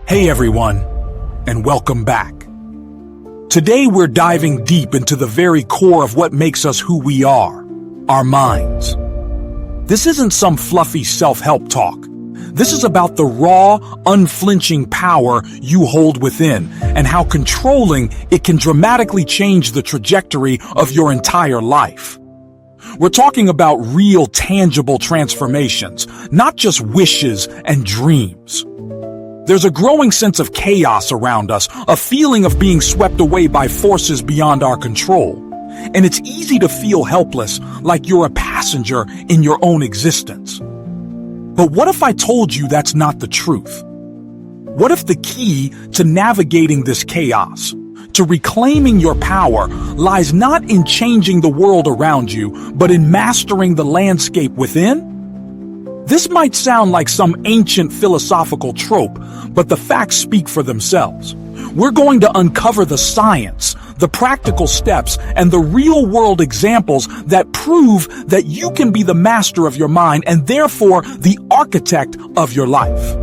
Hey everyone, and welcome back. Today we're diving deep into the very core of what makes us who we are, our minds. This isn't some fluffy self-help talk. This is about the raw, unflinching power you hold within and how controlling it can dramatically change the trajectory of your entire life. We're talking about real, tangible transformations, not just wishes and dreams. There's a growing sense of chaos around us, a feeling of being swept away by forces beyond our control. And it's easy to feel helpless, like you're a passenger in your own existence. But what if I told you that's not the truth? What if the key to navigating this chaos, to reclaiming your power, lies not in changing the world around you, but in mastering the landscape within? This might sound like some ancient philosophical trope, but the facts speak for themselves. We're going to uncover the science, the practical steps, and the real-world examples that prove that you can be the master of your mind and therefore the architect of your life.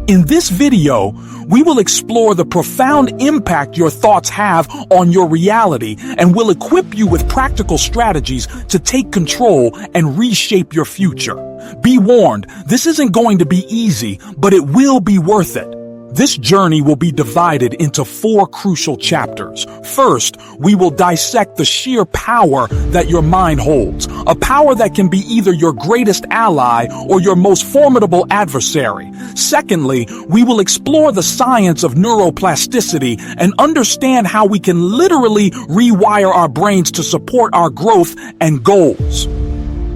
In this video, we will explore the profound impact your thoughts have on your reality and will equip you with practical strategies to take control and reshape your future. Be warned, this isn't going to be easy, but it will be worth it. This journey will be divided into 4 crucial chapters. First, we will dissect the sheer power that your mind holds, a power that can be either your greatest ally or your most formidable adversary. Secondly, we will explore the science of neuroplasticity and understand how we can literally rewire our brains to support our growth and goals.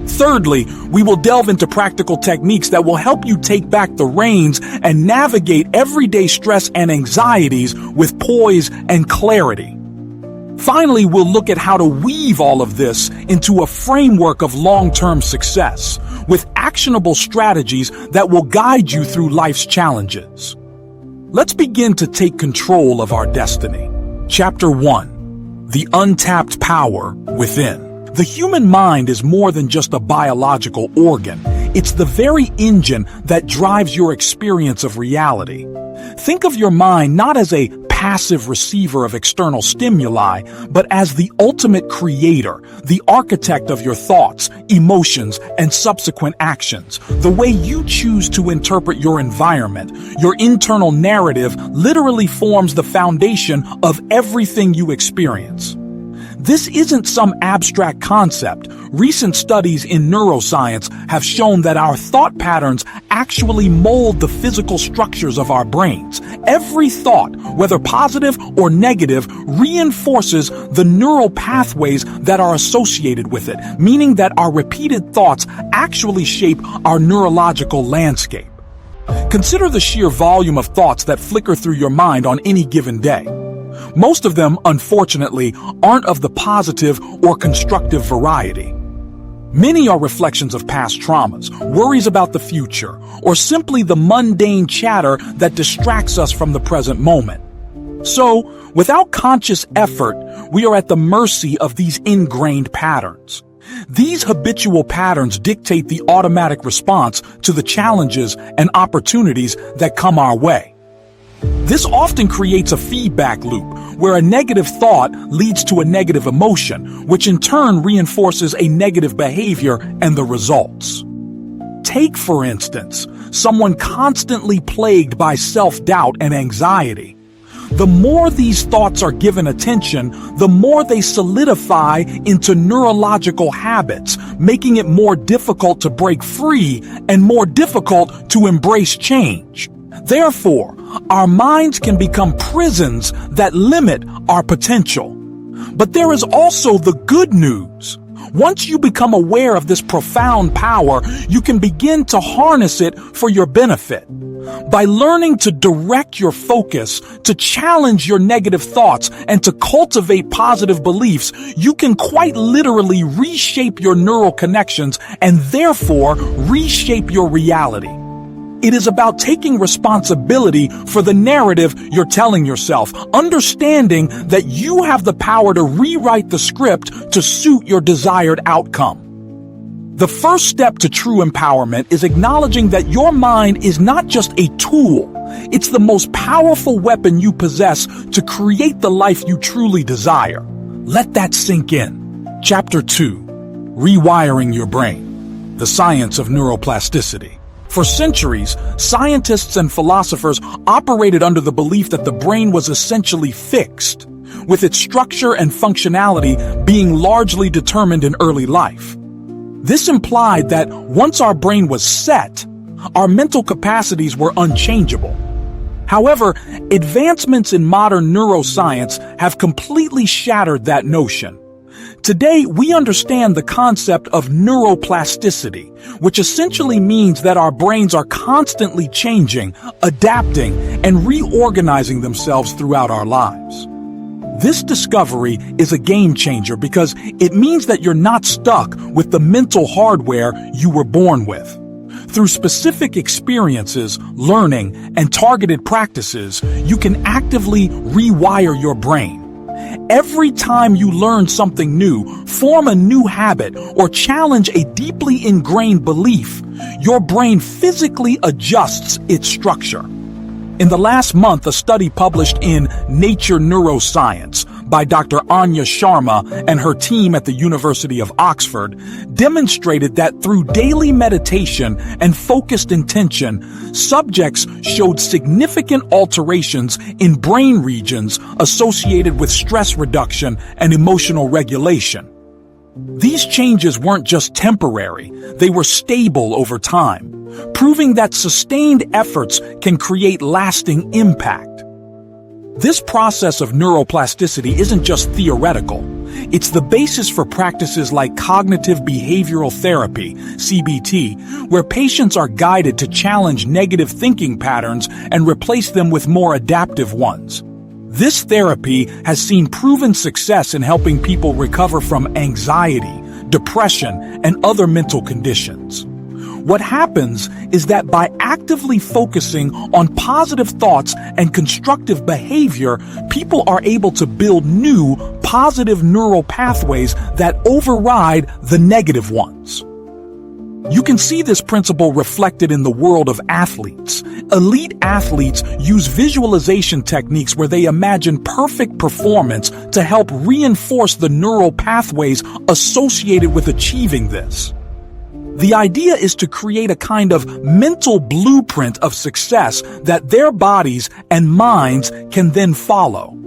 Thirdly, we will delve into practical techniques that will help you take back the reins and navigate everyday stress and anxieties with poise and clarity. Finally, we'll look at how to weave all of this into a framework of long-term success, with actionable strategies that will guide you through life's challenges. Let's begin to take control of our destiny. Chapter 1: The Untapped Power Within. The human mind is more than just a biological organ. It's the very engine that drives your experience of reality. Think of your mind not as a passive receiver of external stimuli, but as the ultimate creator, the architect of your thoughts, emotions, and subsequent actions. The way you choose to interpret your environment, your internal narrative, literally forms the foundation of everything you experience. This isn't some abstract concept. Recent studies in neuroscience have shown that our thought patterns actually mold the physical structures of our brains. Every thought, whether positive or negative, reinforces the neural pathways that are associated with it, meaning that our repeated thoughts actually shape our neurological landscape. Consider the sheer volume of thoughts that flicker through your mind on any given day. Most of them, unfortunately, aren't of the positive or constructive variety. Many are reflections of past traumas, worries about the future, or simply the mundane chatter that distracts us from the present moment. So, without conscious effort, we are at the mercy of these ingrained patterns. These habitual patterns dictate the automatic response to the challenges and opportunities that come our way. This often creates a feedback loop where a negative thought leads to a negative emotion, which in turn reinforces a negative behavior and the results. Take, for instance, someone constantly plagued by self-doubt and anxiety. The more these thoughts are given attention, the more they solidify into neurological habits, making it more difficult to break free and more difficult to embrace change. Therefore, our minds can become prisons that limit our potential. But there is also the good news. Once you become aware of this profound power, you can begin to harness it for your benefit. By learning to direct your focus, to challenge your negative thoughts, and to cultivate positive beliefs, you can quite literally reshape your neural connections and therefore reshape your reality. It is about taking responsibility for the narrative you're telling yourself, understanding that you have the power to rewrite the script to suit your desired outcome. The first step to true empowerment is acknowledging that your mind is not just a tool. It's the most powerful weapon you possess to create the life you truly desire. Let that sink in. Chapter 2. Rewiring your brain. The science of neuroplasticity. For centuries, scientists and philosophers operated under the belief that the brain was essentially fixed, with its structure and functionality being largely determined in early life. This implied that once our brain was set, our mental capacities were unchangeable. However, advancements in modern neuroscience have completely shattered that notion. Today, we understand the concept of neuroplasticity, which essentially means that our brains are constantly changing, adapting, and reorganizing themselves throughout our lives. This discovery is a game changer because it means that you're not stuck with the mental hardware you were born with. Through specific experiences, learning, and targeted practices, you can actively rewire your brain. Every time you learn something new, form a new habit, or challenge a deeply ingrained belief, your brain physically adjusts its structure. In the last month, a study published in Nature Neuroscience by Dr. Anya Sharma and her team at the University of Oxford demonstrated that through daily meditation and focused intention, subjects showed significant alterations in brain regions associated with stress reduction and emotional regulation. These changes weren't just temporary, they were stable over time, proving that sustained efforts can create lasting impact. This process of neuroplasticity isn't just theoretical. It's the basis for practices like cognitive behavioral therapy, CBT, where patients are guided to challenge negative thinking patterns and replace them with more adaptive ones. This therapy has seen proven success in helping people recover from anxiety, depression, and other mental conditions. What happens is that by actively focusing on positive thoughts and constructive behavior, people are able to build new, positive neural pathways that override the negative ones. You can see this principle reflected in the world of athletes. Elite athletes use visualization techniques where they imagine perfect performance to help reinforce the neural pathways associated with achieving this. The idea is to create a kind of mental blueprint of success that their bodies and minds can then follow.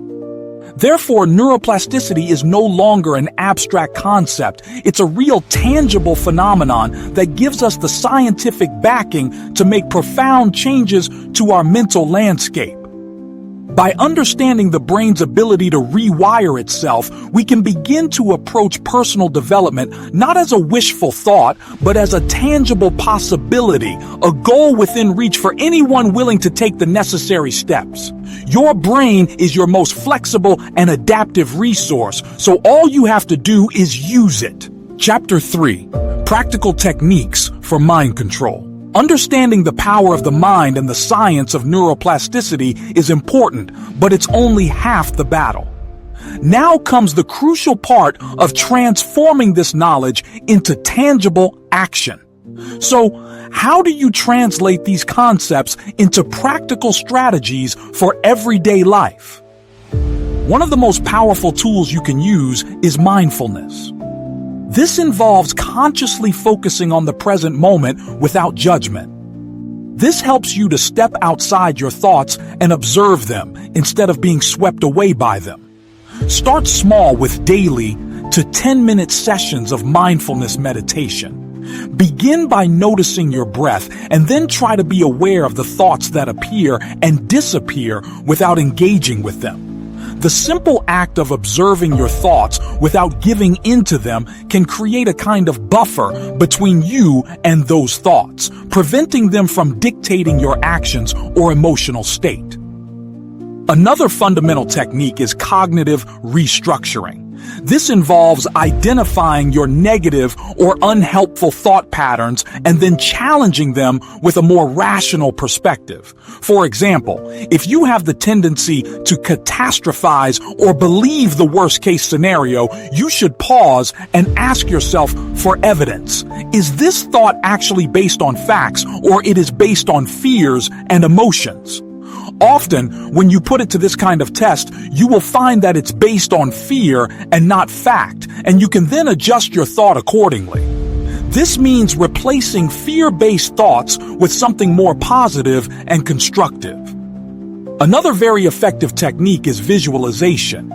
Therefore, neuroplasticity is no longer an abstract concept. It's a real, tangible phenomenon that gives us the scientific backing to make profound changes to our mental landscape. By understanding the brain's ability to rewire itself, we can begin to approach personal development not as a wishful thought, but as a tangible possibility, a goal within reach for anyone willing to take the necessary steps. Your brain is your most flexible and adaptive resource, so all you have to do is use it. Chapter 3. Practical Techniques for Mind Control. Understanding the power of the mind and the science of neuroplasticity is important, but it's only half the battle. Now comes the crucial part of transforming this knowledge into tangible action. So, how do you translate these concepts into practical strategies for everyday life? One of the most powerful tools you can use is mindfulness. This involves consciously focusing on the present moment without judgment. This helps you to step outside your thoughts and observe them instead of being swept away by them. Start small with daily to 10-minute sessions of mindfulness meditation. Begin by noticing your breath and then try to be aware of the thoughts that appear and disappear without engaging with them. The simple act of observing your thoughts without giving into them can create a kind of buffer between you and those thoughts, preventing them from dictating your actions or emotional state. Another fundamental technique is cognitive restructuring. This involves identifying your negative or unhelpful thought patterns and then challenging them with a more rational perspective. For example, if you have the tendency to catastrophize or believe the worst-case scenario, you should pause and ask yourself for evidence. Is this thought actually based on facts, or it is based on fears and emotions? Often, when you put it to this kind of test, you will find that it's based on fear and not fact, and you can then adjust your thought accordingly. This means replacing fear-based thoughts with something more positive and constructive. Another very effective technique is visualization.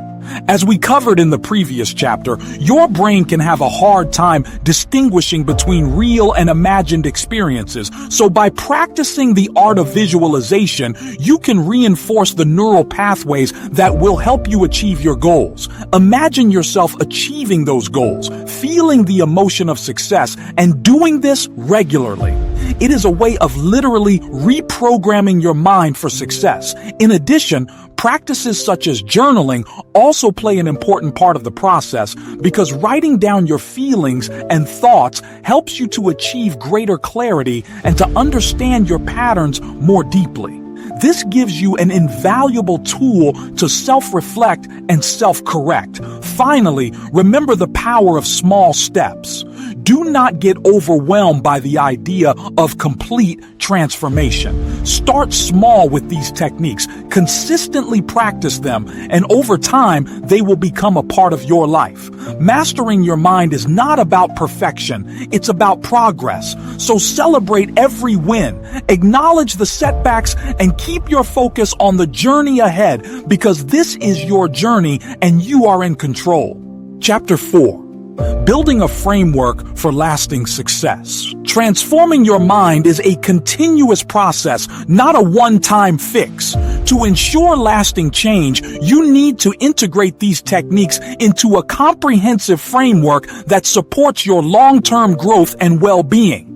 As we covered in the previous chapter, your brain can have a hard time distinguishing between real and imagined experiences. So by practicing the art of visualization, you can reinforce the neural pathways that will help you achieve your goals. Imagine yourself achieving those goals, feeling the emotion of success, and doing this regularly. It is a way of literally reprogramming your mind for success. In addition, practices such as journaling also play an important part of the process because writing down your feelings and thoughts helps you to achieve greater clarity and to understand your patterns more deeply. This gives you an invaluable tool to self-reflect and self-correct. Finally, remember the power of small steps. Do not get overwhelmed by the idea of complete transformation. Start small with these techniques, consistently practice them, and over time, they will become a part of your life. Mastering your mind is not about perfection, it's about progress. So celebrate every win, acknowledge the setbacks, and keep your focus on the journey ahead because this is your journey and you are in control. Chapter 4. Building a framework for lasting success. Transforming your mind is a continuous process, not a one-time fix. To ensure lasting change, you need to integrate these techniques into a comprehensive framework that supports your long-term growth and well-being.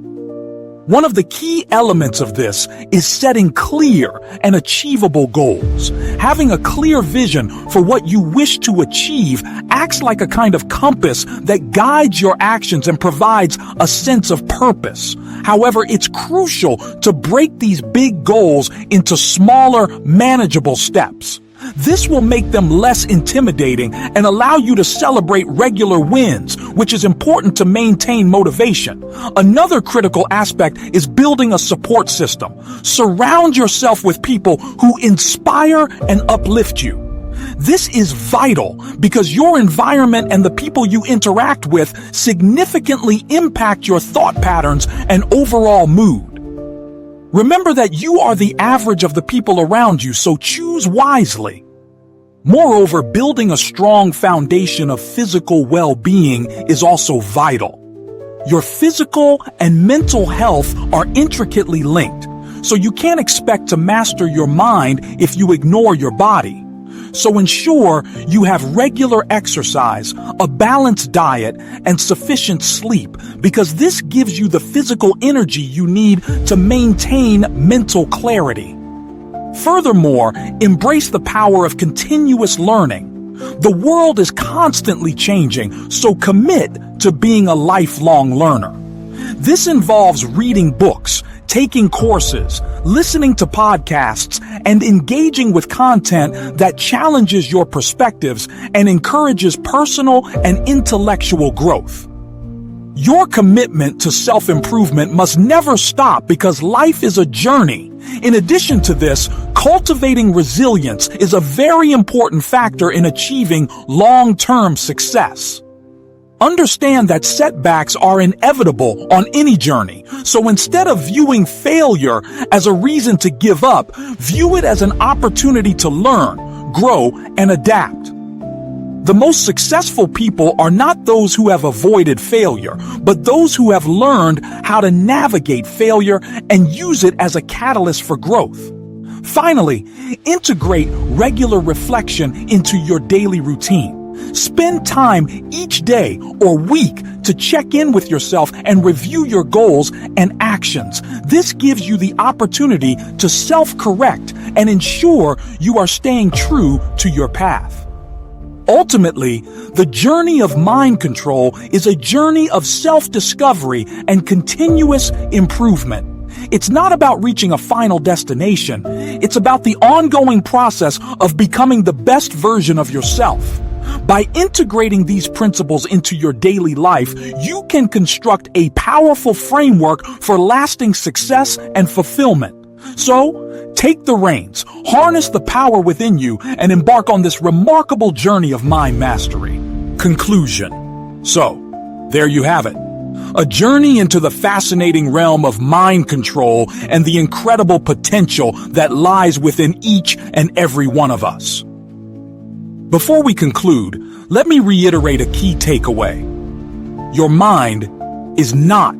One of the key elements of this is setting clear and achievable goals. Having a clear vision for what you wish to achieve acts like a kind of compass that guides your actions and provides a sense of purpose. However, it's crucial to break these big goals into smaller, manageable steps. This will make them less intimidating and allow you to celebrate regular wins, which is important to maintain motivation. Another critical aspect is building a support system. Surround yourself with people who inspire and uplift you. This is vital because your environment and the people you interact with significantly impact your thought patterns and overall mood. Remember that you are the average of the people around you, so choose wisely. Moreover, building a strong foundation of physical well-being is also vital. Your physical and mental health are intricately linked, so you can't expect to master your mind if you ignore your body. So ensure you have regular exercise, a balanced diet, and sufficient sleep because this gives you the physical energy you need to maintain mental clarity. Furthermore, embrace the power of continuous learning. The world is constantly changing, so commit to being a lifelong learner. This involves reading books, taking courses, listening to podcasts, and engaging with content that challenges your perspectives and encourages personal and intellectual growth. Your commitment to self-improvement must never stop because life is a journey. In addition to this, cultivating resilience is a very important factor in achieving long-term success. Understand that setbacks are inevitable on any journey, so instead of viewing failure as a reason to give up, view it as an opportunity to learn, grow, and adapt. The most successful people are not those who have avoided failure, but those who have learned how to navigate failure and use it as a catalyst for growth. Finally, integrate regular reflection into your daily routine. Spend time each day or week to check in with yourself and review your goals and actions. This gives you the opportunity to self-correct and ensure you are staying true to your path. Ultimately, the journey of mind control is a journey of self-discovery and continuous improvement. It's not about reaching a final destination. It's about the ongoing process of becoming the best version of yourself. By integrating these principles into your daily life, you can construct a powerful framework for lasting success and fulfillment. So, take the reins, harness the power within you, and embark on this remarkable journey of mind mastery. Conclusion. So, there you have it. A journey into the fascinating realm of mind control and the incredible potential that lies within each and every one of us. Before we conclude, let me reiterate a key takeaway. Your mind is not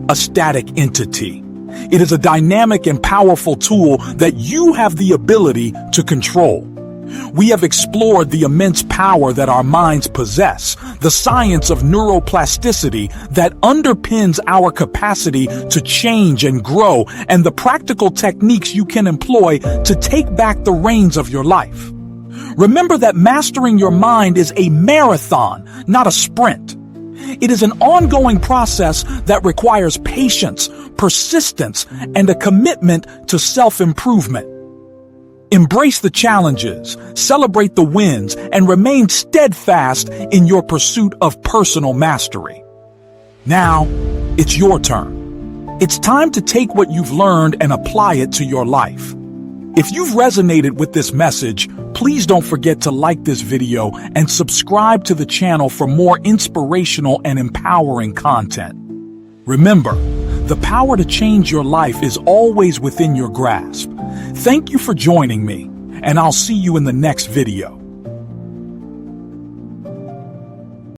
a static entity. It is a dynamic and powerful tool that you have the ability to control. We have explored the immense power that our minds possess, the science of neuroplasticity that underpins our capacity to change and grow, and the practical techniques you can employ to take back the reins of your life. Remember that mastering your mind is a marathon, not a sprint. It is an ongoing process that requires patience, persistence, and a commitment to self-improvement. Embrace the challenges, celebrate the wins, and remain steadfast in your pursuit of personal mastery. Now, it's your turn. It's time to take what you've learned and apply it to your life. If you've resonated with this message, please don't forget to like this video and subscribe to the channel for more inspirational and empowering content. Remember, the power to change your life is always within your grasp. Thank you for joining me, and I'll see you in the next video.